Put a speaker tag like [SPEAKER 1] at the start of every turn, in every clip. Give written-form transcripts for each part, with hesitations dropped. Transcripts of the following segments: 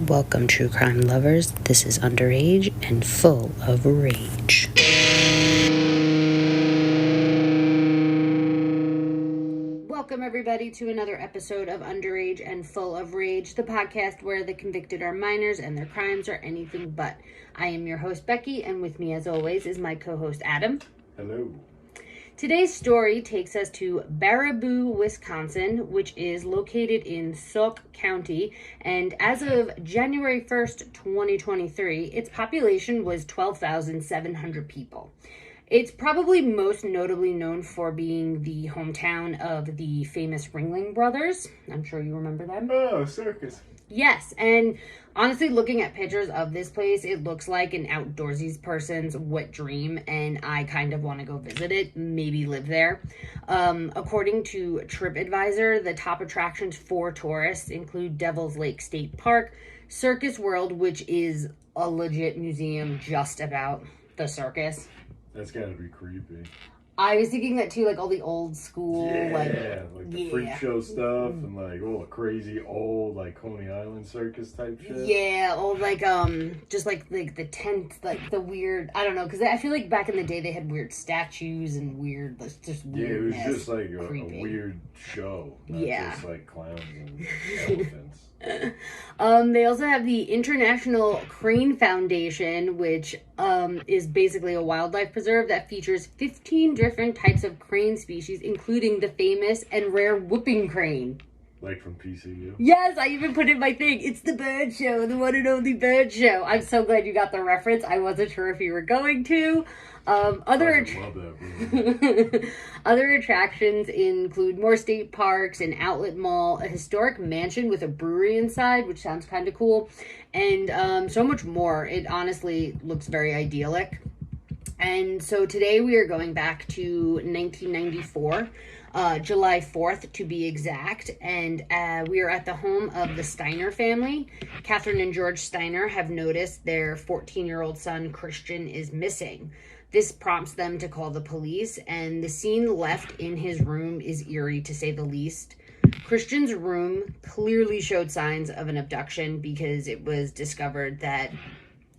[SPEAKER 1] Welcome, true crime lovers. This is Underage and Full of Rage. Welcome, everybody, to another episode of Underage and Full of Rage, the podcast where the convicted are minors and their crimes are anything but. I am your host, Becky, and with me, as always, is my co-host, Adam.
[SPEAKER 2] Hello.
[SPEAKER 1] Today's story takes us to Baraboo, Wisconsin, which is located in Sauk County, and as of January 1st, 2023, its population was 12,700 people. It's probably most notably known for being the hometown of the famous Ringling Brothers. I'm sure you remember them.
[SPEAKER 2] Oh, circus.
[SPEAKER 1] Yes, and honestly, looking at pictures of this place, it looks like an outdoorsy person's wet dream, and I kind of want to go visit it, maybe live there. According to TripAdvisor, the top attractions for tourists include Devil's Lake State Park, Circus World, which is a legit museum just about the circus.
[SPEAKER 2] That's gotta be creepy.
[SPEAKER 1] I was thinking that too, like all the old school,
[SPEAKER 2] the freak show stuff and like all the crazy old like Coney Island circus type shit.
[SPEAKER 1] Yeah, or like just like the tent, like the weird. I don't know, because I feel like back in the day they had weird statues and weird, just weird.
[SPEAKER 2] Yeah, it was just like a weird show. Not just like clowns and elephants.
[SPEAKER 1] They also have the International Crane Foundation, which is basically a wildlife preserve that features 15 different types of crane species, including the famous and rare whooping crane.
[SPEAKER 2] Like from PCU?
[SPEAKER 1] Yes, I even put in my thing. It's the bird show, the one and only bird show. I'm so glad you got the reference. I wasn't sure if you were going to. Other attractions include more state parks, an outlet mall, a historic mansion with a brewery inside, which sounds kind of cool, and so much more. It honestly looks very idyllic. And so today we are going back to 1994. July 4th to be exact, and we are at the home of the Steiner family. Catherine and George Steiner have noticed their 14-year-old son Christian is missing. This prompts them to call the police, and the scene left in his room is eerie, to say the least. Christian's room clearly showed signs of an abduction because it was discovered that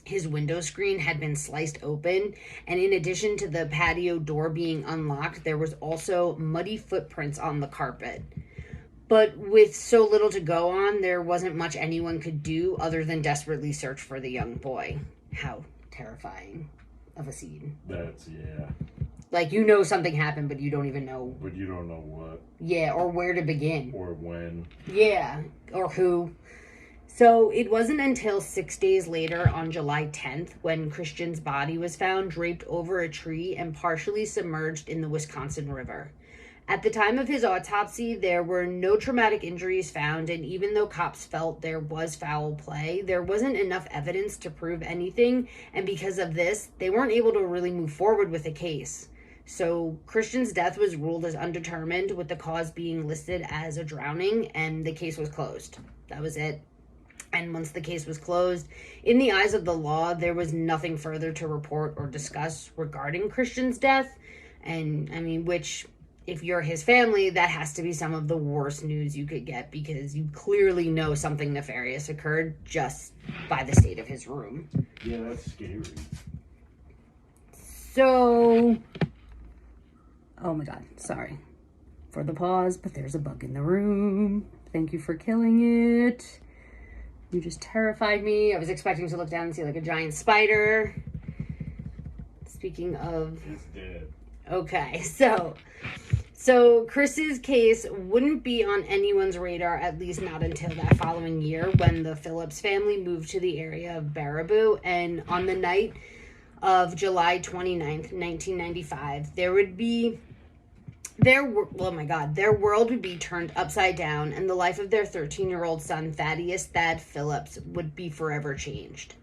[SPEAKER 1] his window screen had been sliced open, and in addition to the patio door being unlocked, there was also muddy footprints on the carpet. But with so little to go on, there wasn't much anyone could do other than desperately search for the young boy. How terrifying of a scene.
[SPEAKER 2] That's, yeah.
[SPEAKER 1] Like, you know something happened, but you don't even know.
[SPEAKER 2] But you don't know what.
[SPEAKER 1] Yeah, or where to begin.
[SPEAKER 2] Or when.
[SPEAKER 1] Yeah, or who. So it wasn't until 6 days later, on July 10th, when Christian's body was found draped over a tree and partially submerged in the Wisconsin River. At the time of his autopsy, there were no traumatic injuries found, and even though cops felt there was foul play, there wasn't enough evidence to prove anything, and because of this, they weren't able to really move forward with the case. So Christian's death was ruled as undetermined, with the cause being listed as a drowning, and the case was closed. That was it. And once the case was closed, in the eyes of the law, there was nothing further to report or discuss regarding Christian's death. And, I mean, which, if you're his family, that has to be some of the worst news you could get, because you clearly know something nefarious occurred just by the state of his room.
[SPEAKER 2] Yeah, that's scary.
[SPEAKER 1] So, oh my God, sorry for the pause, but there's a bug in the room. Thank you for killing it. You just terrified me. I was expecting to look down and see like a giant spider. Speaking of...
[SPEAKER 2] It's dead.
[SPEAKER 1] Okay, so Chris's case wouldn't be on anyone's radar, at least not until that following year, when the Phillips family moved to the area of Baraboo, and on the night of July 29th, 1995, their world would be turned upside down, and the life of their 13-year-old son, Thad Phillips, would be forever changed.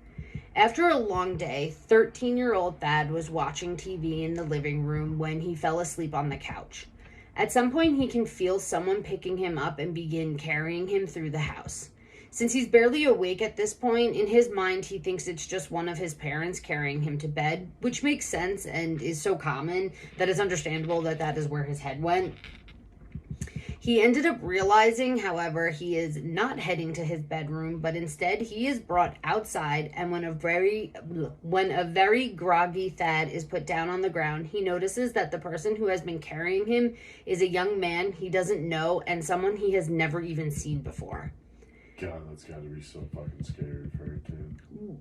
[SPEAKER 1] After a long day, 13-year-old Thad was watching TV in the living room when he fell asleep on the couch. At some point, he can feel someone picking him up and begin carrying him through the house. Since he's barely awake at this point, in his mind, he thinks it's just one of his parents carrying him to bed, which makes sense and is so common that it's understandable that that is where his head went. He ended up realizing, however, he is not heading to his bedroom, but instead he is brought outside, and when a very groggy Thad is put down on the ground, he notices that the person who has been carrying him is a young man he doesn't know and someone he has never even seen before.
[SPEAKER 2] God, that's gotta be so fucking scary for a kid.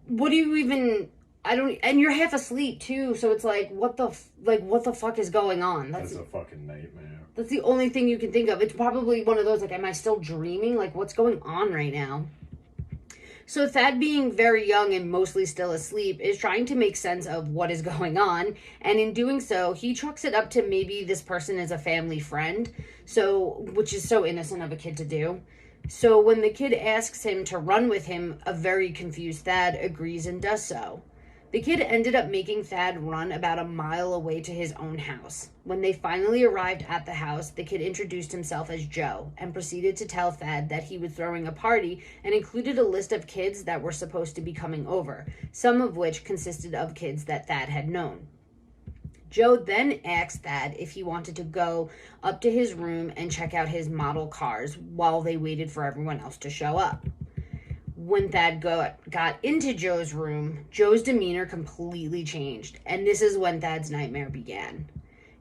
[SPEAKER 1] What do you even... and you're half asleep too, so it's like, what the fuck is going on?
[SPEAKER 2] That's a fucking nightmare.
[SPEAKER 1] That's the only thing you can think of. It's probably one of those, like, am I still dreaming? Like, what's going on right now? So Thad, being very young and mostly still asleep, is trying to make sense of what is going on, and in doing so, he chalks it up to maybe this person is a family friend, which is so innocent of a kid to do. So when the kid asks him to run with him, a very confused Thad agrees and does so. The kid ended up making Thad run about a mile away to his own house. When they finally arrived at the house, the kid introduced himself as Joe and proceeded to tell Thad that he was throwing a party and included a list of kids that were supposed to be coming over, some of which consisted of kids that Thad had known. Joe then asked Thad if he wanted to go up to his room and check out his model cars while they waited for everyone else to show up. When Thad got into Joe's room, Joe's demeanor completely changed, and this is when Thad's nightmare began.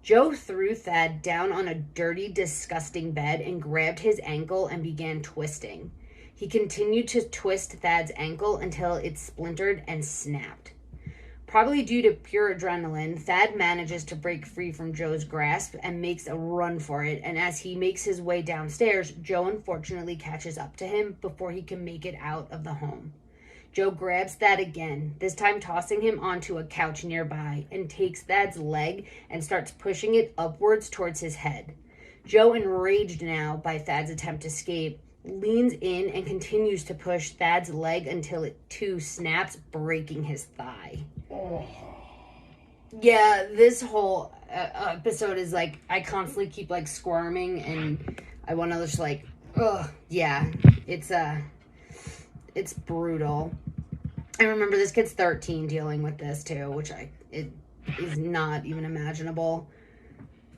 [SPEAKER 1] Joe threw Thad down on a dirty, disgusting bed and grabbed his ankle and began twisting. He continued to twist Thad's ankle until it splintered and snapped. Probably due to pure adrenaline, Thad manages to break free from Joe's grasp and makes a run for it, and as he makes his way downstairs, Joe unfortunately catches up to him before he can make it out of the home. Joe grabs Thad again, this time tossing him onto a couch nearby, and takes Thad's leg and starts pushing it upwards towards his head. Joe, enraged now by Thad's attempt to escape, leans in and continues to push Thad's leg until it too snaps, breaking his thigh.
[SPEAKER 2] Oh.
[SPEAKER 1] Yeah, this whole episode is like, I constantly keep like squirming, and I want to just like, ugh, yeah, it's brutal. I remember this kid's 13 dealing with this too, which it is not even imaginable.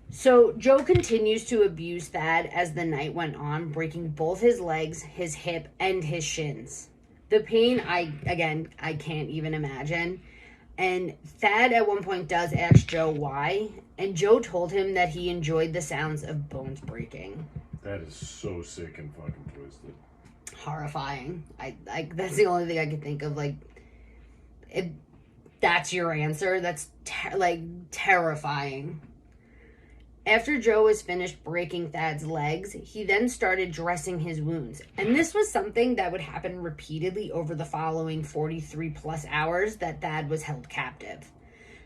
[SPEAKER 1] So Joe continues to abuse Thad as the night went on, breaking both his legs, his hip, and his shins. The pain, I can't even imagine. And Thad at one point does ask Joe why, and Joe told him that he enjoyed the sounds of bones breaking.
[SPEAKER 2] That is so sick and fucking twisted.
[SPEAKER 1] Horrifying. I that's the only thing I could think of. Like, if that's your answer, that's terrifying. After Joe was finished breaking Thad's legs, he then started dressing his wounds. And this was something that would happen repeatedly over the following 43 plus hours that Thad was held captive.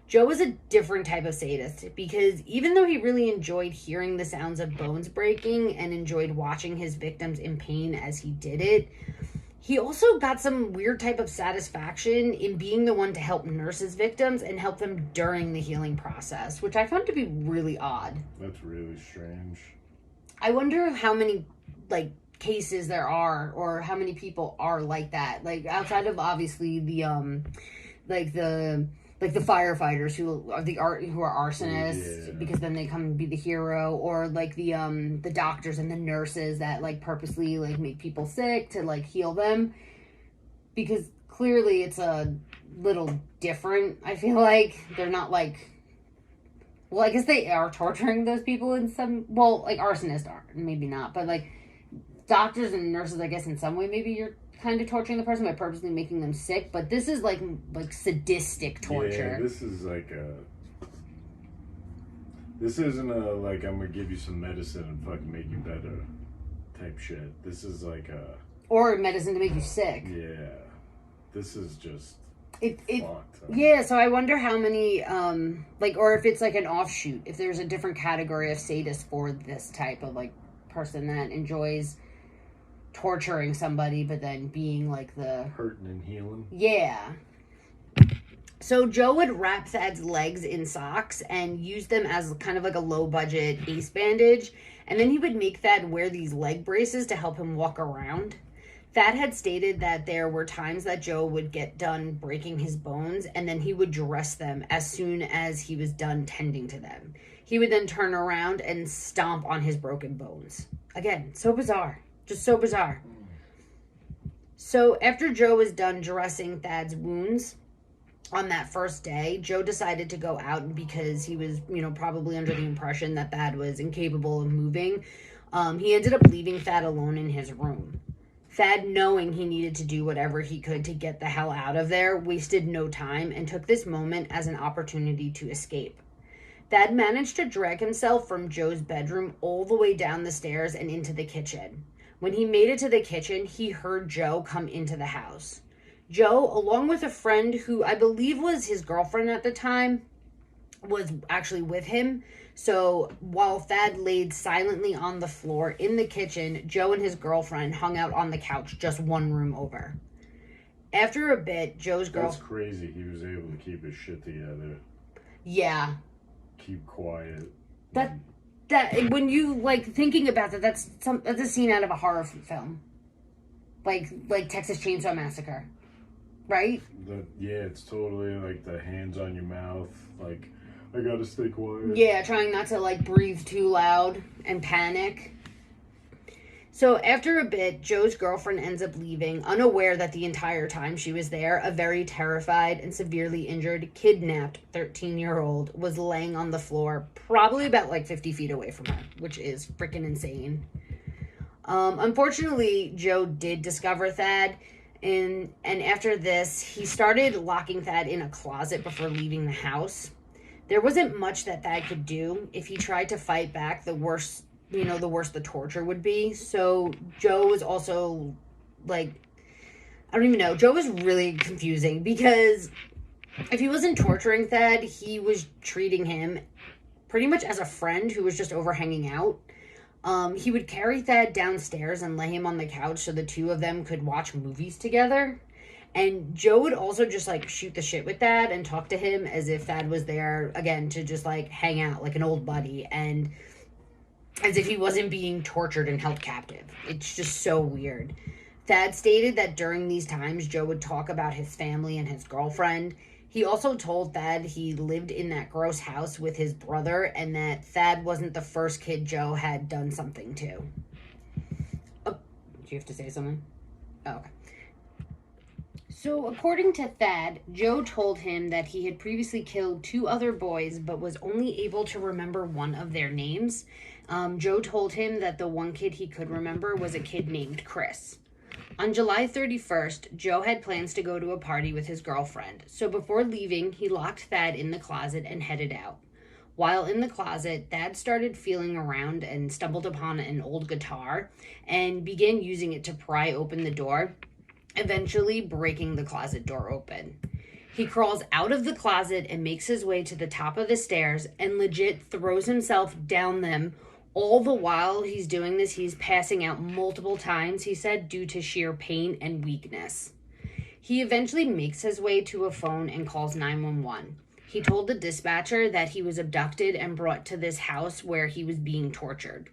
[SPEAKER 1] Joe was a different type of sadist because even though he really enjoyed hearing the sounds of bones breaking and enjoyed watching his victims in pain as he did it, he also got some weird type of satisfaction in being the one to help nurse his victims and help them during the healing process, which I found to be really odd.
[SPEAKER 2] That's really strange.
[SPEAKER 1] I wonder how many, like, cases there are, or how many people are like that. Like, outside of, obviously, the firefighters who are arsonists, because then they come and be the hero, or like the doctors and the nurses that like purposely like make people sick to like heal them, because clearly it's a little different. I feel like they're not like, well, I guess they are torturing those people in some, well, like arsonists are, maybe not, but like doctors and nurses, I guess in some way maybe you're kind of torturing the person by purposely making them sick, but this is like sadistic torture.
[SPEAKER 2] Yeah, this is like this isn't a like I'm gonna give you some medicine and fucking make you better type shit. This is like
[SPEAKER 1] or medicine to make you sick.
[SPEAKER 2] Yeah, this is just
[SPEAKER 1] fucked. Yeah, so I wonder how many or if it's like an offshoot, if there's a different category of sadists for this type of like person that enjoys torturing somebody, but then being like the
[SPEAKER 2] hurting and healing.
[SPEAKER 1] Yeah. So Joe would wrap Thad's legs in socks and use them as kind of like a low budget ace bandage, and then he would make Thad wear these leg braces to help him walk around. Thad had stated that there were times that Joe would get done breaking his bones, and then he would dress them as soon as he was done tending to them. He would then turn around and stomp on his broken bones. Again, so bizarre. Just so bizarre. So after Joe was done dressing Thad's wounds on that first day, Joe decided to go out because he was, probably under the impression that Thad was incapable of moving. He ended up leaving Thad alone in his room. Thad, knowing he needed to do whatever he could to get the hell out of there, wasted no time and took this moment as an opportunity to escape. Thad managed to drag himself from Joe's bedroom all the way down the stairs and into the kitchen. When he made it to the kitchen, he heard Joe come into the house. Joe, along with a friend who I believe was his girlfriend at the time, was actually with him. So while Thad laid silently on the floor in the kitchen, Joe and his girlfriend hung out on the couch just one room over. After a bit, Joe's girl...
[SPEAKER 2] That's crazy. He was able to keep his shit together.
[SPEAKER 1] Yeah.
[SPEAKER 2] Keep quiet.
[SPEAKER 1] That when you thinking about that, that's a scene out of a horror film, like Texas Chainsaw Massacre, right?
[SPEAKER 2] Yeah, it's totally like the hands on your mouth, like I gotta stay quiet.
[SPEAKER 1] Yeah, trying not to breathe too loud and panic. So after a bit, Joe's girlfriend ends up leaving, unaware that the entire time she was there, a very terrified and severely injured, kidnapped 13-year-old was laying on the floor, probably about 50 feet away from her, which is freaking insane. Unfortunately, Joe did discover Thad, and after this, he started locking Thad in a closet before leaving the house. There wasn't much that Thad could do. If he tried to fight back, the worse the torture would be. So Joe was also I don't even know. Joe was really confusing because if he wasn't torturing Thad, he was treating him pretty much as a friend who was just over hanging out. He would carry Thad downstairs and lay him on the couch so the two of them could watch movies together. And Joe would also just shoot the shit with Thad and talk to him as if Thad was there again to just hang out like an old buddy, and as if he wasn't being tortured and held captive. It's just so weird. Thad stated that during these times, Joe would talk about his family and his girlfriend. He also told Thad he lived in that gross house with his brother and that Thad wasn't the first kid Joe had done something to. Oh, do you have to say something? Oh, okay. So, according to Thad, Joe told him that he had previously killed 2 other boys, but was only able to remember one of their names. Joe told him that the one kid he could remember was a kid named Chris. On July 31st, Joe had plans to go to a party with his girlfriend, so before leaving, he locked Thad in the closet and headed out. While in the closet, Thad started feeling around and stumbled upon an old guitar and began using it to pry open the door, eventually breaking the closet door open. He crawls out of the closet and makes his way to the top of the stairs and legit throws himself down them. All the while he's doing this, he's passing out multiple times, he said, due to sheer pain and weakness. He eventually makes his way to a phone and calls 911. He told the dispatcher that he was abducted and brought to this house where he was being tortured.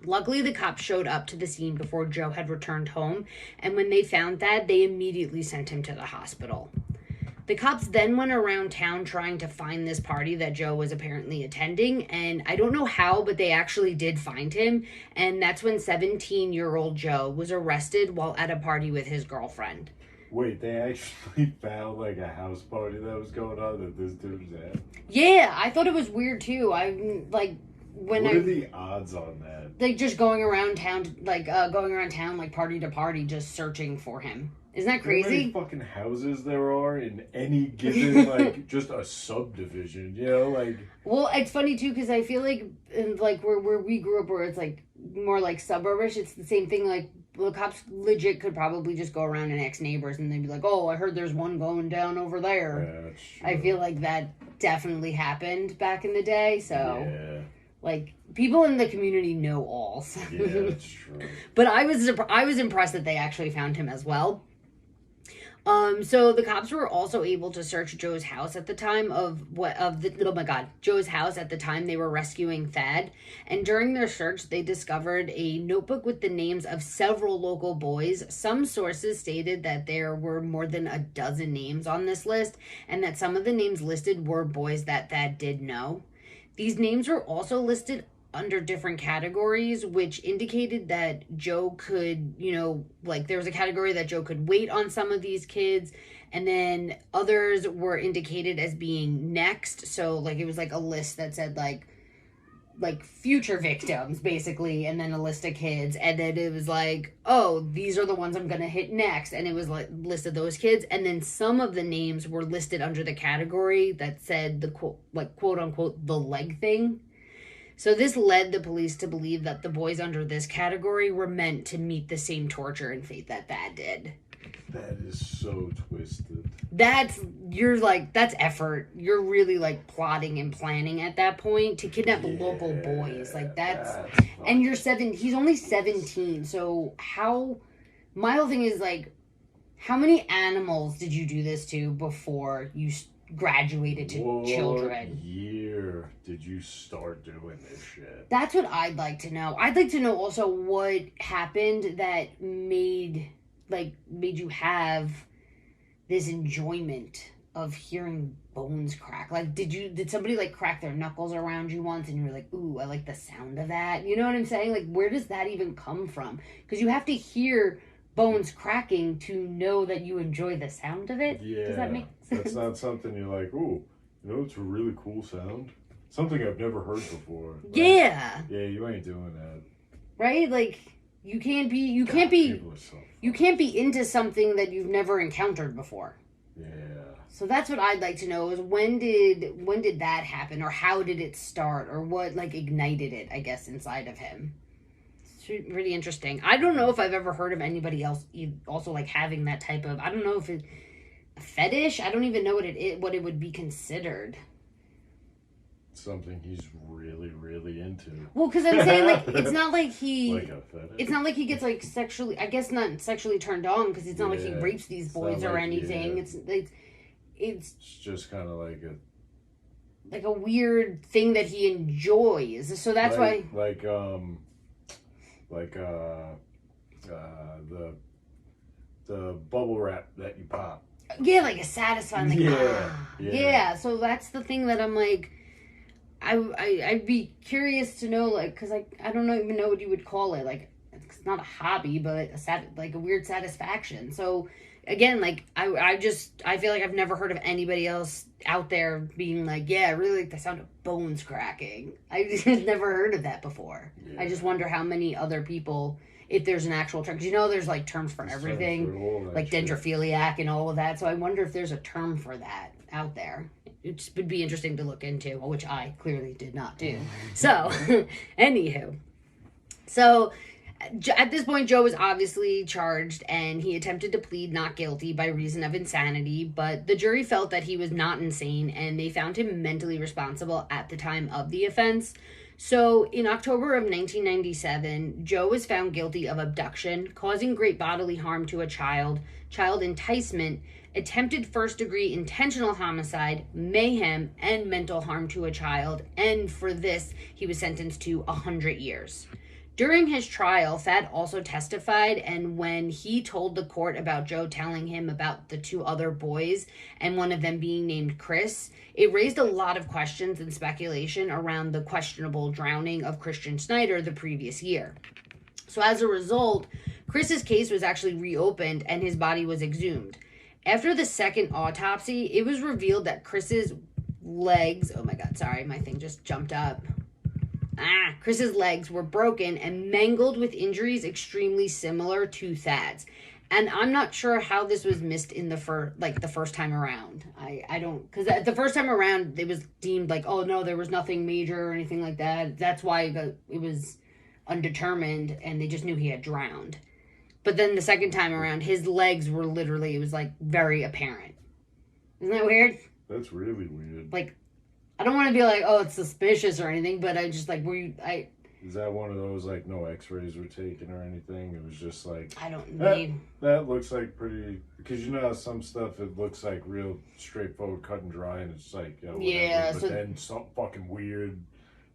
[SPEAKER 1] Luckily, the cops showed up to the scene before Joe had returned home, and when they found Thad, they immediately sent him to the hospital. The cops then went around town trying to find this party that Joe was apparently attending, and I don't know how, but they actually did find him, and that's when 17-year-old Joe was arrested while at a party with his girlfriend.
[SPEAKER 2] Wait, they actually found a house party that was going on that this dude was at?
[SPEAKER 1] Yeah, I thought it was weird too. What
[SPEAKER 2] are the odds on that?
[SPEAKER 1] Just going around town, party to party, just searching for him. Isn't that crazy?
[SPEAKER 2] How many fucking houses there are in any given, just a subdivision, Well,
[SPEAKER 1] it's funny, too, because I feel in, where we grew up, where it's, more suburbish, it's the same thing, the cops legit could probably just go around and ask neighbors, and they'd be like, oh, I heard there's one going down over there.
[SPEAKER 2] Yeah, that's true.
[SPEAKER 1] I feel like that definitely happened back in the day, so...
[SPEAKER 2] Yeah.
[SPEAKER 1] People in the community know all. So.
[SPEAKER 2] Yeah, that's true.
[SPEAKER 1] But I was impressed that they actually found him as well. So the cops were also able to search Joe's house at the time Joe's house at the time they were rescuing Thad. And during their search, they discovered a notebook with the names of several local boys. Some sources stated that there were more than a dozen names on this list, and that some of the names listed were boys that Thad did know. These names were also listed under different categories, which indicated that Joe could, like there was a category that Joe could wait on some of these kids, and then others were indicated as being next. So like it was like a list that said like future victims basically, and then a list of kids, and then it was like, oh, these are the ones I'm gonna hit next, and it was like listed those kids, and then some of the names were listed under the category that said the quote unquote the leg thing. So this led the police to believe that the boys under this category were meant to meet the same torture and fate that Thad did.
[SPEAKER 2] That is so twisted.
[SPEAKER 1] That's effort. You're really like plotting and planning at that point to kidnap local boys. Like that's and you're he's only 17. So my whole thing is like, how many animals did you do this to before you graduated to children?
[SPEAKER 2] What year did you start doing this shit?
[SPEAKER 1] That's what I'd like to know. I'd like to know also what happened that made you have this enjoyment of hearing bones crack. Like, did somebody like crack their knuckles around you once and you were like, ooh, I like the sound of that? You know what I'm saying? Like, where does that even come from? Because you have to hear bones cracking to know that you enjoy the sound of it.
[SPEAKER 2] Yeah.
[SPEAKER 1] Does that make sense?
[SPEAKER 2] That's not something you're like, ooh, it's a really cool sound. Something I've never heard before. Like,
[SPEAKER 1] yeah.
[SPEAKER 2] Yeah, you ain't doing that.
[SPEAKER 1] Right? Like, you can't be into something that you've never encountered before.
[SPEAKER 2] Yeah.
[SPEAKER 1] So that's what I'd like to know is when did that happen, or how did it start, or what like ignited it, I guess, inside of him. It's pretty interesting. I don't know if I've ever heard of anybody else also like having that type of, I don't know if it's a fetish. I don't even know what it would be considered.
[SPEAKER 2] Something he's really, really into.
[SPEAKER 1] Well, because I'm saying, like, it's not like he...
[SPEAKER 2] Like a fetish?
[SPEAKER 1] It's not like he gets, like, sexually... I guess not sexually turned on, because it's not like he rapes these boys or anything. Yeah. It's
[SPEAKER 2] just kind of like a...
[SPEAKER 1] Like a weird thing that he enjoys. So that's why...
[SPEAKER 2] The bubble wrap that you pop.
[SPEAKER 1] Yeah, like a satisfying... Like,
[SPEAKER 2] yeah.
[SPEAKER 1] So that's the thing that I'm like... I'd be curious to know, like, because I don't even know what you would call it. Like, it's not a hobby, but a weird satisfaction. So, again, like, I feel like I've never heard of anybody else out there being like, yeah, I really like the sound of bones cracking. I just never heard of that before. Yeah. I just wonder how many other people, if there's an actual term, because there's like terms for everything, like dendrophiliac and all of that. So I wonder if there's a term for that out there. It just would be interesting to look into, which I clearly did not do. So, anywho. So, at this point, Joe was obviously charged, and he attempted to plead not guilty by reason of insanity, but the jury felt that he was not insane, and they found him mentally responsible at the time of the offense. So, in October of 1997, Joe was found guilty of abduction, causing great bodily harm to a child enticement, attempted first-degree intentional homicide, mayhem, and mental harm to a child, and for this, he was sentenced to 100 years. During his trial, Thad also testified, and when he told the court about Joe telling him about the two other boys, and one of them being named Chris, it raised a lot of questions and speculation around the questionable drowning of Christian Steiner the previous year. So as a result, Chris's case was actually reopened, and his body was exhumed. After the second autopsy, it was revealed that Chris's legs... Oh my god, sorry, my thing just jumped up. Chris's legs were broken and mangled with injuries extremely similar to Thad's. And I'm not sure how this was missed in the first time around. I don't... Because the first time around, it was deemed like, oh no, there was nothing major or anything like that. That's why it was undetermined, and they just knew he had drowned. But then the second time around, his legs were literally, it was like very apparent. Isn't that weird?
[SPEAKER 2] That's really weird.
[SPEAKER 1] Like, I don't want to be like, oh, it's suspicious or anything, but I just like,
[SPEAKER 2] Is that one of those, like, no x-rays were taken or anything? It was just like...
[SPEAKER 1] I don't need...
[SPEAKER 2] That looks like pretty... Because you know how some stuff, it looks like real straightforward, cut and dry, and it's like, whatever. Yeah, but then something fucking weird...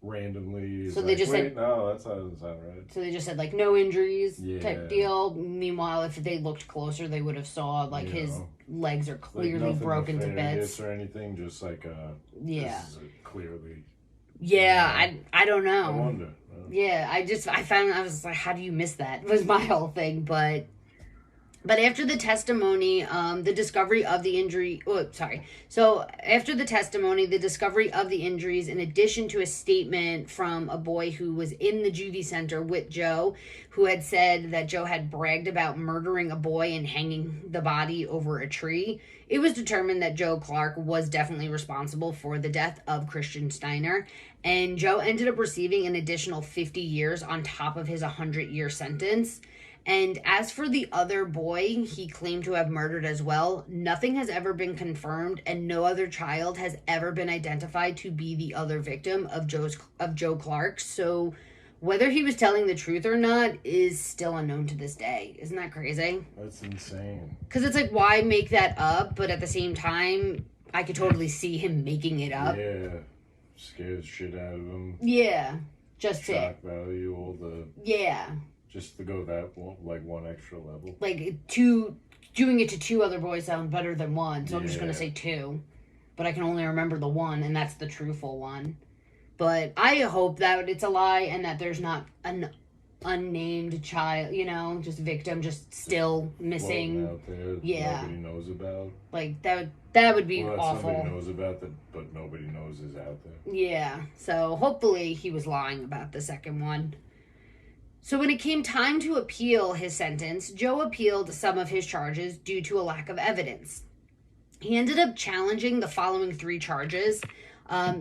[SPEAKER 2] randomly.
[SPEAKER 1] So they just said,
[SPEAKER 2] no, that doesn't sound right.
[SPEAKER 1] So they just said, like, no injuries type deal. Meanwhile, if they looked closer, they would have saw, like, his legs are clearly broken to bits.
[SPEAKER 2] Or anything, just like,
[SPEAKER 1] yeah.
[SPEAKER 2] This is clearly
[SPEAKER 1] Yeah, I don't know.
[SPEAKER 2] I wonder.
[SPEAKER 1] Yeah, I was like, how do you miss that? Was my whole thing, but after the testimony, the discovery of the injury... Oh, sorry. So, after the testimony, the discovery of the injuries, in addition to a statement from a boy who was in the juvie center with Joe, who had said that Joe had bragged about murdering a boy and hanging the body over a tree, it was determined that Joe Clark was definitely responsible for the death of Christian Steiner, and Joe ended up receiving an additional 50 years on top of his 100-year sentence. And as for the other boy he claimed to have murdered as well, nothing has ever been confirmed, and no other child has ever been identified to be the other victim of Joe Clark. So whether he was telling the truth or not is still unknown to this day. Isn't that crazy?
[SPEAKER 2] That's insane.
[SPEAKER 1] Because it's like, why make that up? But at the same time, I could totally see him making it up.
[SPEAKER 2] Yeah. Scares shit out of him.
[SPEAKER 1] Yeah. Just
[SPEAKER 2] shock value, all the...
[SPEAKER 1] Yeah.
[SPEAKER 2] Just to go that one extra level.
[SPEAKER 1] Like, doing it to two other boys sounds better than one, so I'm just going to say two. But I can only remember the one, and that's the truthful one. But I hope that it's a lie and that there's not an unnamed child, just victim, just still missing.
[SPEAKER 2] Out there
[SPEAKER 1] yeah.
[SPEAKER 2] Nobody knows about.
[SPEAKER 1] Like, that would be awful.
[SPEAKER 2] Somebody knows about that, but nobody knows is out there.
[SPEAKER 1] Yeah, so hopefully he was lying about the second one. So when it came time to appeal his sentence, Joe appealed some of his charges due to a lack of evidence. He ended up challenging the following 3 charges.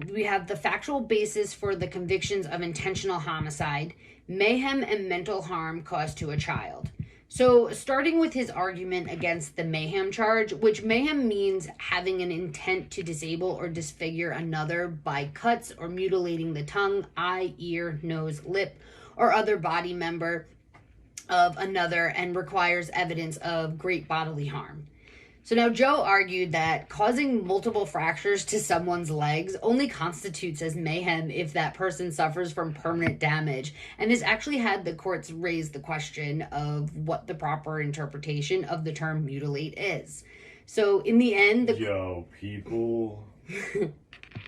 [SPEAKER 1] We have the factual basis for the convictions of intentional homicide, mayhem, and mental harm caused to a child. So starting with his argument against the mayhem charge, which mayhem means having an intent to disable or disfigure another by cuts or mutilating the tongue, eye, ear, nose, lip, or other body member of another, and requires evidence of great bodily harm. So now Joe argued that causing multiple fractures to someone's legs only constitutes as mayhem if that person suffers from permanent damage. And this actually had the courts raise the question of what the proper interpretation of the term mutilate is. So in the end...
[SPEAKER 2] people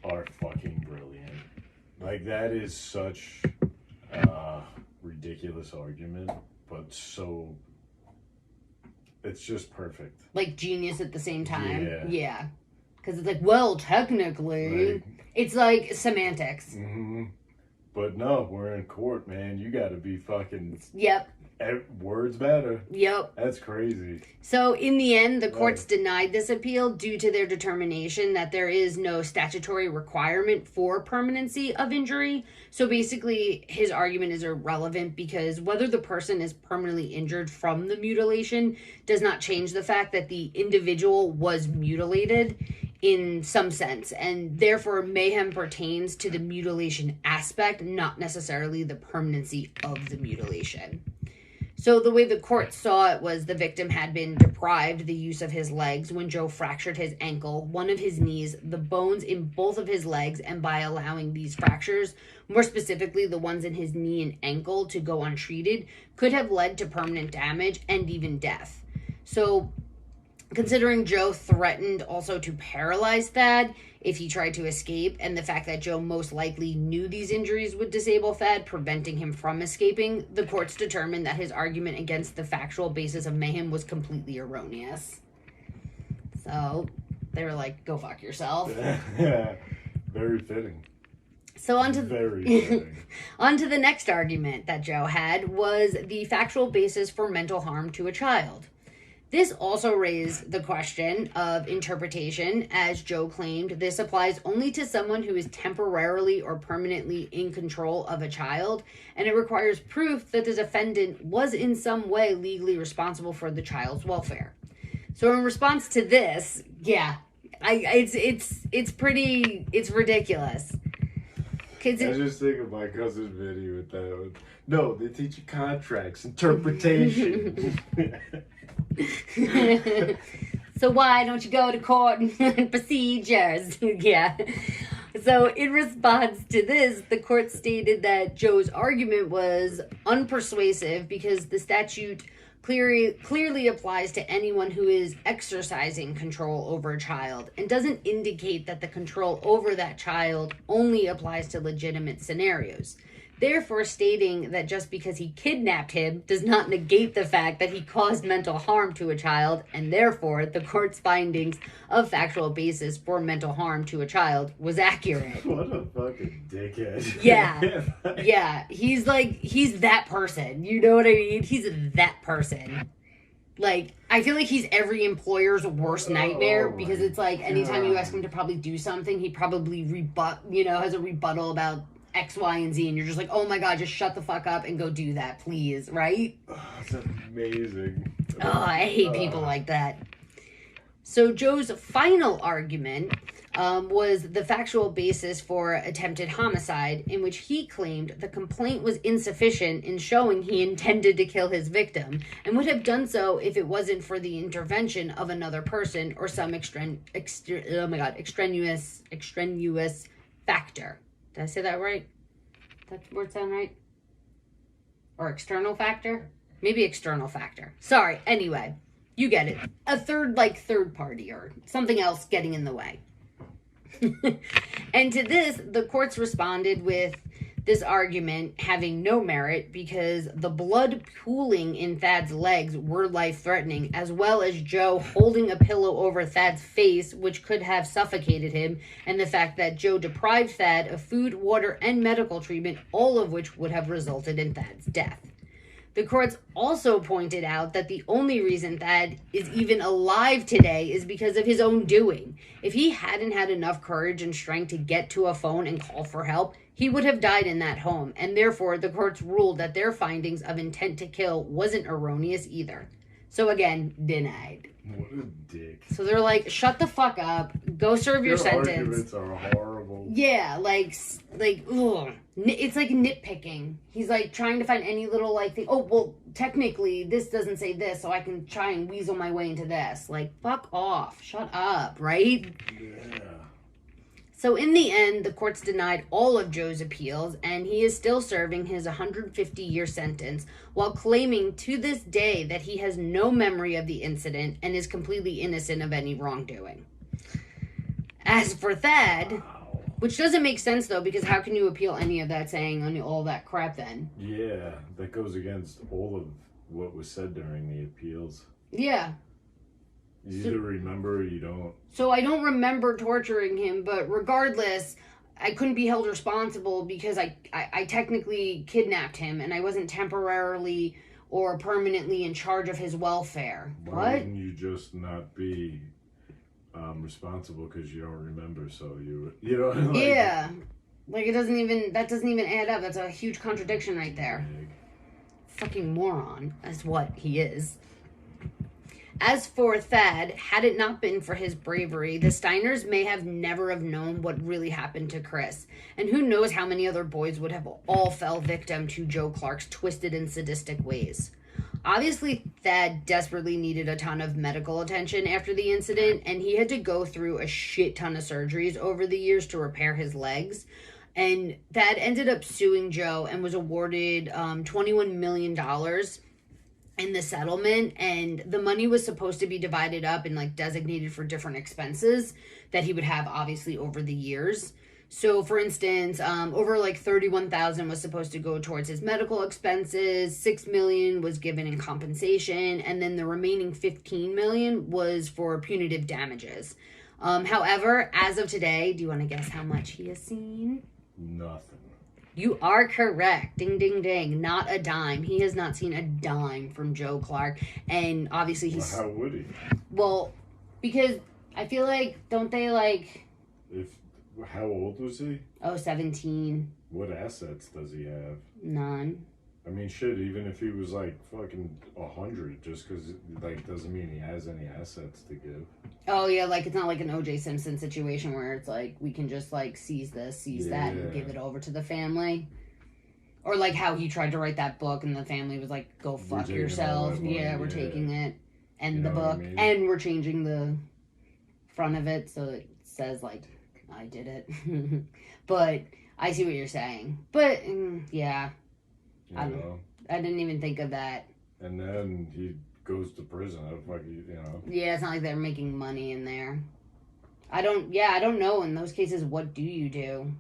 [SPEAKER 2] are fucking brilliant. Like, that is such... ridiculous argument, but so it's just perfect.
[SPEAKER 1] Like genius at the same time. Yeah. Because it's like, well, technically, it's like semantics.
[SPEAKER 2] Mm-hmm. But no, we're in court, man. You got to be fucking.
[SPEAKER 1] Yep.
[SPEAKER 2] Words matter.
[SPEAKER 1] Yep.
[SPEAKER 2] That's crazy.
[SPEAKER 1] So in the end, the courts denied this appeal due to their determination that there is no statutory requirement for permanency of injury. So basically, his argument is irrelevant because whether the person is permanently injured from the mutilation does not change the fact that the individual was mutilated in some sense, and therefore mayhem pertains to the mutilation aspect, not necessarily the permanency of the mutilation. So the way the court saw it was the victim had been deprived the use of his legs when Joe fractured his ankle, one of his knees, the bones in both of his legs, and by allowing these fractures, more specifically the ones in his knee and ankle, to go untreated, could have led to permanent damage and even death. So considering Joe threatened also to paralyze Thad if he tried to escape, and the fact that Joe most likely knew these injuries would disable Thad, preventing him from escaping, the courts determined that his argument against the factual basis of mayhem was completely erroneous. So they were like, go fuck yourself.
[SPEAKER 2] Yeah, very fitting.
[SPEAKER 1] So on to
[SPEAKER 2] the
[SPEAKER 1] next argument that Joe had was the factual basis for mental harm to a child. This also raised the question of interpretation, as Joe claimed this applies only to someone who is temporarily or permanently in control of a child, and it requires proof that the defendant was in some way legally responsible for the child's welfare. So in response to this, it's ridiculous.
[SPEAKER 2] I just think of my cousin's video with that one. No, they teach you contracts, interpretation.
[SPEAKER 1] So why don't you go to court and procedures? Yeah. So in response to this, the court stated that Joe's argument was unpersuasive because the statute clearly applies to anyone who is exercising control over a child and doesn't indicate that the control over that child only applies to legitimate scenarios. Therefore, stating that just because he kidnapped him does not negate the fact that he caused mental harm to a child, and therefore the court's findings of factual basis for mental harm to a child was accurate.
[SPEAKER 2] What a fucking dickhead.
[SPEAKER 1] Yeah. Yeah. He's that person. You know what I mean? He's that person. Like, I feel like he's every employer's worst nightmare because it's like anytime you ask him to probably do something, he probably has a rebuttal about X, Y, and Z, and you're just like, oh my god, just shut the fuck up and go do that, please, right?
[SPEAKER 2] Oh, that's amazing.
[SPEAKER 1] Oh, I hate people like that. So Joe's final argument was the factual basis for attempted homicide, in which he claimed the complaint was insufficient in showing he intended to kill his victim, and would have done so if it wasn't for the intervention of another person or some extraneous factor. Did I say that right? That word sound right? Or external factor? Maybe external factor. Sorry. Anyway, you get it. A third party or something else getting in the way. And to this, the courts responded with this argument having no merit because the blood pooling in Thad's legs were life-threatening, as well as Joe holding a pillow over Thad's face, which could have suffocated him, and the fact that Joe deprived Thad of food, water, and medical treatment, all of which would have resulted in Thad's death. The courts also pointed out that the only reason Thad is even alive today is because of his own doing. If he hadn't had enough courage and strength to get to a phone and call for help, he would have died in that home, and therefore the courts ruled that their findings of intent to kill wasn't erroneous either. So again, denied.
[SPEAKER 2] What a dick.
[SPEAKER 1] So they're like, shut the fuck up, go serve your sentence.
[SPEAKER 2] Arguments are horrible.
[SPEAKER 1] Yeah, ugh. It's like nitpicking. He's like trying to find any little thing. Oh, well, technically this doesn't say this, so I can try and weasel my way into this. Like, fuck off. Shut up, right?
[SPEAKER 2] Yeah.
[SPEAKER 1] So in the end, the courts denied all of Joe's appeals, and he is still serving his 150-year sentence while claiming to this day that he has no memory of the incident and is completely innocent of any wrongdoing. As for Thad, which doesn't make sense, though, because how can you appeal any of that saying all that crap then?
[SPEAKER 2] Yeah, that goes against all of what was said during the appeals.
[SPEAKER 1] Yeah.
[SPEAKER 2] You either remember or you don't.
[SPEAKER 1] So I don't remember torturing him, but regardless, I couldn't be held responsible because I technically kidnapped him and I wasn't temporarily or permanently in charge of his welfare.
[SPEAKER 2] Why wouldn't you just not be responsible because you don't remember? So you know.
[SPEAKER 1] Yeah, that doesn't even add up. That's a huge contradiction right there. Fucking moron. That's what he is. As for Thad, had it not been for his bravery, the Steiners may have never have known what really happened to Chris. And who knows how many other boys would have all fell victim to Joe Clark's twisted and sadistic ways. Obviously, Thad desperately needed a ton of medical attention after the incident, and he had to go through a shit ton of surgeries over the years to repair his legs. And Thad ended up suing Joe and was awarded $21 million in the settlement, and the money was supposed to be divided up and designated for different expenses that he would have obviously over the years. So for instance, over $31,000 was supposed to go towards his medical expenses, $6 million was given in compensation, and then the remaining $15 million was for punitive damages. However, as of today, do you want to guess how much he has seen?
[SPEAKER 2] Nothing.
[SPEAKER 1] You are correct. Ding, ding, ding. Not a dime. He has not seen a dime from Joe Clark. And obviously he's...
[SPEAKER 2] Well, how would he?
[SPEAKER 1] Well, because I feel don't they
[SPEAKER 2] How old was he?
[SPEAKER 1] 17.
[SPEAKER 2] What assets does he have?
[SPEAKER 1] None.
[SPEAKER 2] I mean, shit, even if he was fucking 100, just because doesn't mean he has any assets to give.
[SPEAKER 1] Oh yeah, it's not like an O.J. Simpson situation where it's we can just seize this, seize that, and give it over to the family. Or how he tried to write that book and the family was go fuck yourself. Yeah, we're taking it. And the book. And we're changing the front of it so it says I did it. But I see what you're saying. But yeah. I didn't even think of that.
[SPEAKER 2] And then he goes to prison.
[SPEAKER 1] Yeah, it's not like they're making money in there. I don't know in those cases, what do you do?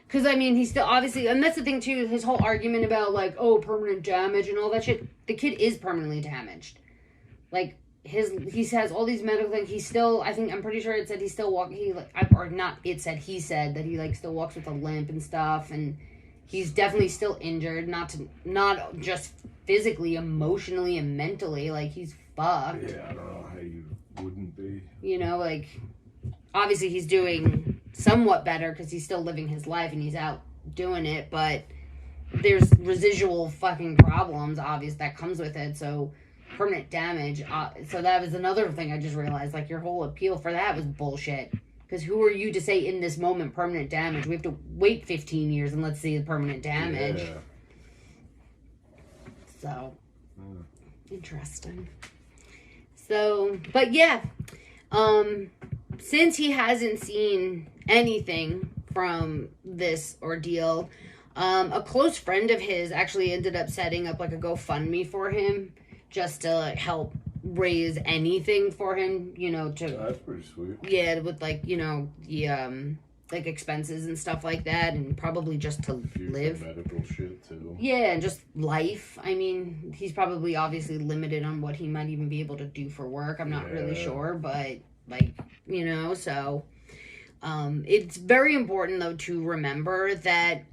[SPEAKER 1] Because, I mean, he's still obviously, and that's the thing too, his whole argument about, like, oh, permanent damage and all that shit. The kid is permanently damaged. Like, he has all these medical things. He's still, I'm pretty sure it said he's still walking, he said that he, like, still walks with a limp and stuff, and he's definitely still injured, not just physically, emotionally, and mentally. Like, he's fucked.
[SPEAKER 2] Yeah, I don't know how you wouldn't be.
[SPEAKER 1] You know, like, obviously he's doing somewhat better because he's still living his life and he's out doing it, but there's residual fucking problems, obvious, that comes with it, so permanent damage. So that was another thing I just realized, like, your whole appeal for that was bullshit. Because who are you to say in this moment permanent damage? We have to wait 15 years and let's see the permanent damage. Yeah. So, interesting. So, but yeah, since he hasn't seen anything from this ordeal, a close friend of his actually ended up setting up, like, a GoFundMe for him just to, like, help raise anything for him, you know, to...
[SPEAKER 2] That's pretty sweet.
[SPEAKER 1] Yeah, with, like, you know, the, like, expenses and stuff like that, and probably just to live.
[SPEAKER 2] Medical shit, too.
[SPEAKER 1] Yeah, and just life. I mean, he's probably obviously limited on what he might even be able to do for work. I'm not really sure, but, like, you know, so... it's very important, though, to remember that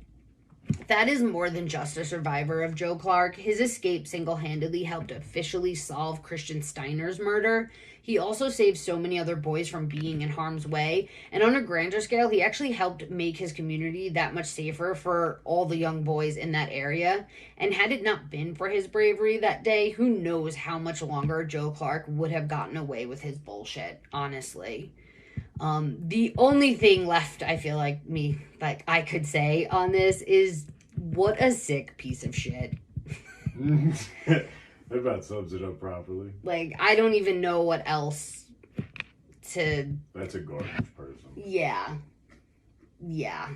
[SPEAKER 1] Thad is more than just a survivor of Joe Clark. His escape single-handedly helped officially solve Chris Steiner's murder. He also saved so many other boys from being in harm's way. And on a grander scale, he actually helped make his community that much safer for all the young boys in that area. And had it not been for his bravery that day, who knows how much longer Joe Clark would have gotten away with his bullshit, honestly. The only thing left, I feel like I could say on this is, what a sick piece of shit.
[SPEAKER 2] That about sums it up properly.
[SPEAKER 1] Like, I don't even know what else to...
[SPEAKER 2] That's a garbage person.
[SPEAKER 1] Yeah. Yeah.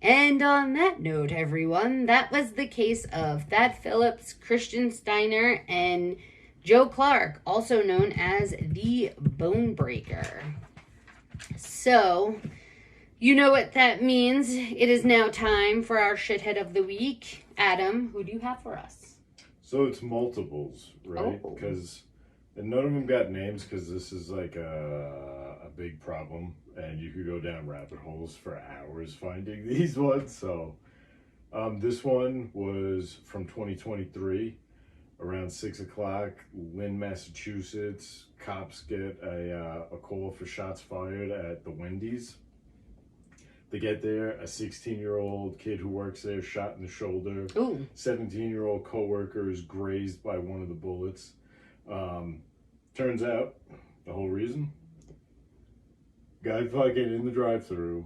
[SPEAKER 1] And on that note, everyone, that was the case of Thad Phillips, Chris Steiner, and Joe Clark, also known as the Bone Breaker. So, you know what that means. It is now time for our shithead of the week. Adam, who do you have for us?
[SPEAKER 2] So it's multiples, right? Because and none of them got names, because this is like a big problem, and you could go down rabbit holes for hours finding these ones. So this one was from 2023. Around 6 o'clock, Lynn, Massachusetts, cops get a call for shots fired at the Wendy's. They get there, a 16-year-old kid who works there shot in the shoulder. 17-year-old coworker is grazed by one of the bullets. Turns out, the whole reason, guy fucking in the drive-thru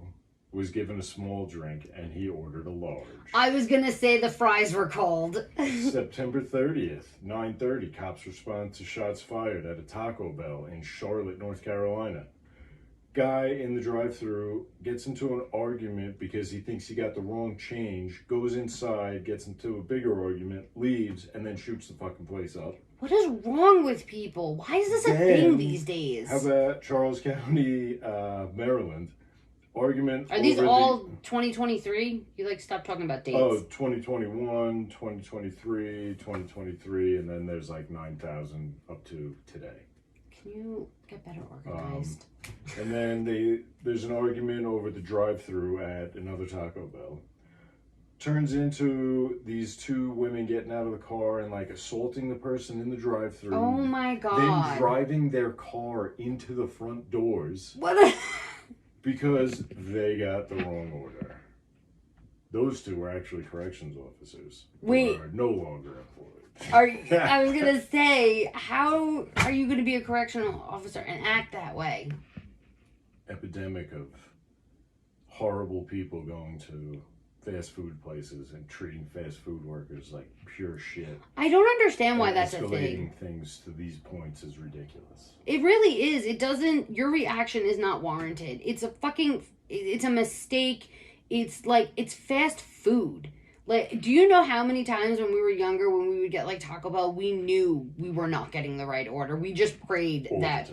[SPEAKER 2] was given a small drink, and he ordered a large.
[SPEAKER 1] I was going to say the fries were cold.
[SPEAKER 2] September 30th, 9:30, cops respond to shots fired at a Taco Bell in Charlotte, North Carolina. Guy in the drive-thru gets into an argument because he thinks he got the wrong change, goes inside, gets into a bigger argument, leaves, and then shoots the fucking place up.
[SPEAKER 1] What is wrong with people? Why is this a thing these days?
[SPEAKER 2] How about Charles County, Maryland? Argument.
[SPEAKER 1] Are these all 2023? You stop talking about dates.
[SPEAKER 2] Oh, 2021, 2023, 2023, and then there's 9,000 up to today.
[SPEAKER 1] Can you get better organized?
[SPEAKER 2] And then there's an argument over the drive-thru at another Taco Bell. Turns into these two women getting out of the car and assaulting the person in the drive-thru.
[SPEAKER 1] Oh my god.
[SPEAKER 2] Then driving their car into the front doors.
[SPEAKER 1] What? Because
[SPEAKER 2] they got the wrong order. Those two were actually corrections officers.
[SPEAKER 1] Wait.
[SPEAKER 2] Who are no longer employed.
[SPEAKER 1] I was going to say, how are you going to be a correctional officer and act that way?
[SPEAKER 2] Epidemic of horrible people going to fast food places and treating fast food workers like pure shit.
[SPEAKER 1] I don't understand why that's a thing.
[SPEAKER 2] Escalating things to these points is ridiculous.
[SPEAKER 1] It really is. Your reaction is not warranted. It's a mistake. It's fast food. Like, do you know how many times when we were younger, when we would get like Taco Bell, we knew we were not getting the right order. We just prayed that.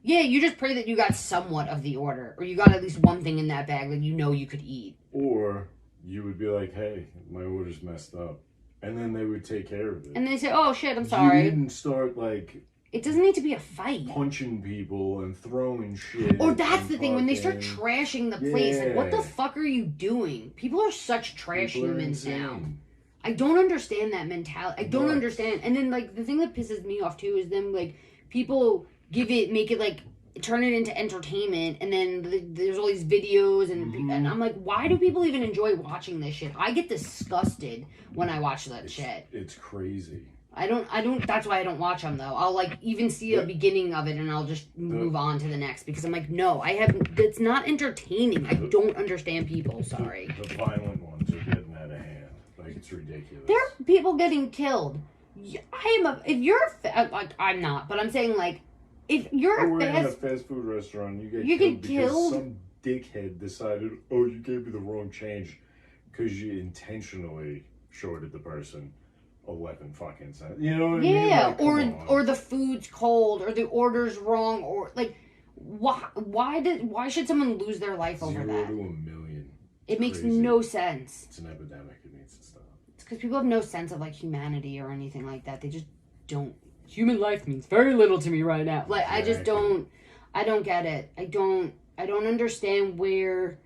[SPEAKER 1] Yeah, you just pray that you got somewhat of the order, or you got at least one thing in that bag that you know you could eat.
[SPEAKER 2] Or you would be like, "Hey, my order's messed up," and then they would take care of it.
[SPEAKER 1] And they say, "Oh shit, I'm sorry."
[SPEAKER 2] You didn't start like.
[SPEAKER 1] It doesn't need to be a fight.
[SPEAKER 2] Punching people and throwing shit.
[SPEAKER 1] Or that's the thing, when they start trashing the place. Like, what the fuck are you doing? People are such trash humans now. I don't understand that mentality. I don't understand. And then, like, the thing that pisses me off, too, is them, like, people make it, like, turn it into entertainment, and then there's all these videos, and I'm like, why do people even enjoy watching this shit? I get disgusted when I watch that shit.
[SPEAKER 2] It's crazy.
[SPEAKER 1] I don't, that's why I don't watch them, though. I'll, like, even see a beginning of it, and I'll just move on to the next, because I'm like, no, it's not entertaining. I don't understand people, sorry.
[SPEAKER 2] The violent ones are getting out of hand. Like, it's ridiculous.
[SPEAKER 1] There are people getting killed. I'm not, but I'm saying, like, if you're
[SPEAKER 2] in a fast food restaurant, you get killed because some dickhead decided, oh, you gave me the wrong change, because you intentionally shorted the person 11 fucking cents. You know what I mean?
[SPEAKER 1] Like, or the food's cold, or the order's wrong, or like, why should someone lose their life over that?
[SPEAKER 2] 0 to a million.
[SPEAKER 1] It makes no sense.
[SPEAKER 2] It's an epidemic. It needs to stop.
[SPEAKER 1] It's because people have no sense of like humanity or anything like that. They just don't. Human life means very little to me right now. Like, I just don't. I don't get it. I don't understand where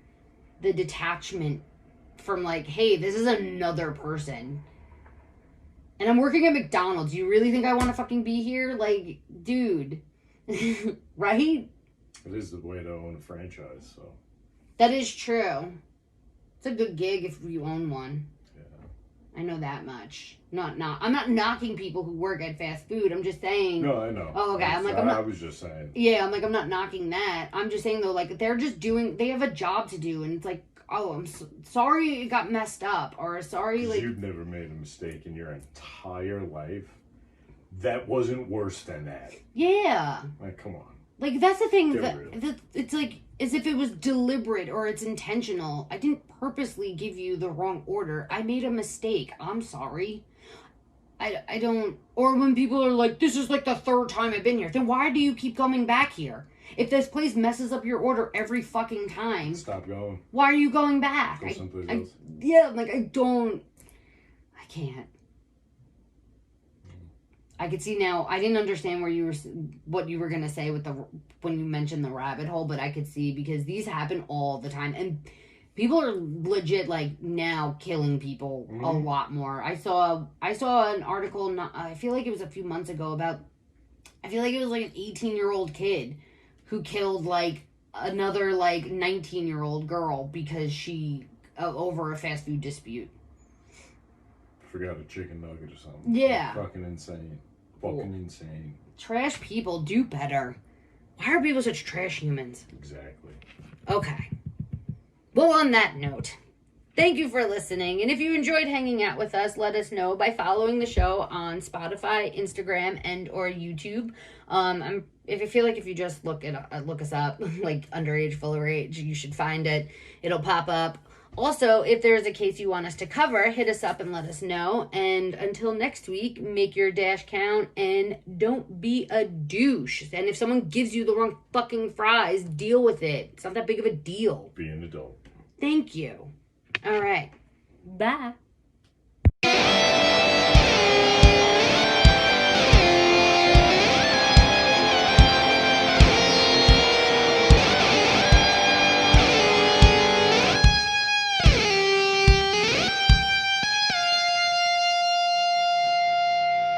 [SPEAKER 1] the detachment from, like, hey, this is another person. And I'm working at McDonald's. You really think I want to fucking be here? Like, dude. Right?
[SPEAKER 2] It is the way to own a franchise, so.
[SPEAKER 1] That is true. It's a good gig if you own one. Yeah. I know that much. I'm not knocking people who work at fast food. I'm just saying.
[SPEAKER 2] No, I know.
[SPEAKER 1] Oh, okay.
[SPEAKER 2] I was just saying.
[SPEAKER 1] Yeah, I'm not knocking that. I'm just saying, though, like, they have a job to do, and it's like, oh, I'm sorry it got messed up, or sorry, like...
[SPEAKER 2] You've never made a mistake in your entire life that wasn't worse than that.
[SPEAKER 1] Yeah.
[SPEAKER 2] Like, come on.
[SPEAKER 1] Like, that's the thing, that it's like, as if it was deliberate, or it's intentional. I didn't purposely give you the wrong order. I made a mistake. I'm sorry. I don't... Or when people are like, this is like the third time I've been here, then why do you keep coming back here? If this place messes up your order every fucking time...
[SPEAKER 2] Stop going.
[SPEAKER 1] Why are you going back?
[SPEAKER 2] Go someplace else.
[SPEAKER 1] Yeah, like, I can't. I could see now. I didn't understand what you were going to say when you mentioned the rabbit hole, but I could see, because these happen all the time. And people are legit, like, now killing people a lot more. I saw an article, I feel like it was a few months ago, about... I feel like it was, like, an 18-year-old kid who killed, like, another, like, 19-year-old girl because over a fast food dispute.
[SPEAKER 2] Forgot a chicken nugget or something.
[SPEAKER 1] Yeah.
[SPEAKER 2] Fucking insane. Fucking insane.
[SPEAKER 1] Trash people do better. Why are people such trash humans?
[SPEAKER 2] Exactly.
[SPEAKER 1] Okay. Well, on that note, thank you for listening. And if you enjoyed hanging out with us, let us know by following the show on Spotify, Instagram, and or YouTube. If I feel like if you just look us up, like Underage Fuller Age, you should find it. It'll pop up. Also, if there's a case you want us to cover, hit us up and let us know. And until next week, make your dash count and don't be a douche. And if someone gives you the wrong fucking fries, deal with it. It's not that big of a deal.
[SPEAKER 2] Be an adult.
[SPEAKER 1] Thank you. All right. Bye.